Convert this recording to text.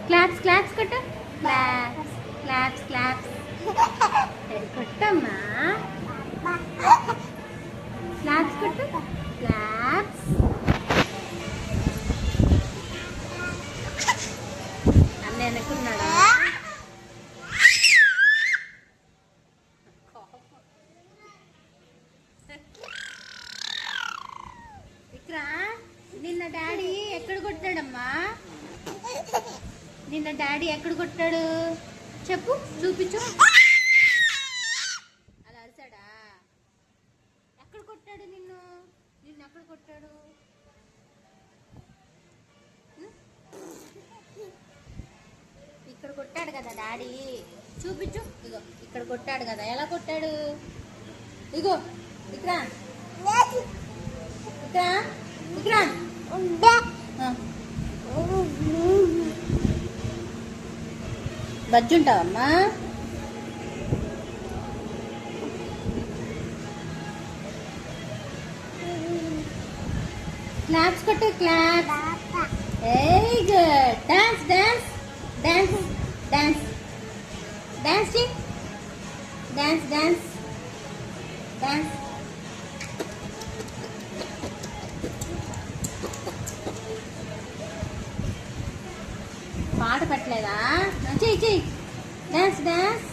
Claps claps కొట్టు. Claps claps claps కొట్టమ్మా. Claps కొట్టు. క్లాప్స్. అన్నీ అనుకున్నాడా? ఇక్కడ నిన్న డాడీ ఎక్కడ కొట్టాడమ్మా? నిన్న డాడీ ఎక్కడ కొట్టాడు చెప్పు, చూపించు. అలా అరిసాడా? ఎక్కడ కొట్టాడు నిన్ను? నిన్ను ఎక్కడ కొట్టాడు? ఇక్కడ కొట్టాడు కదా డాడీ, చూపించు. ఇగో ఇక్కడ కొట్టాడు కదా, ఎలా కొట్టాడు? ఇగో ఇక్కడ ఇక్కడ ఇక్కడ బజ్జుంటావమ్మా? క్లాప్స్ కొట్టు. Claps. Very good. Dance dance dance dance dance dance dance dance. పాట పెట్టలేదా? చెయ్యి చెయ్యి. Dance dance.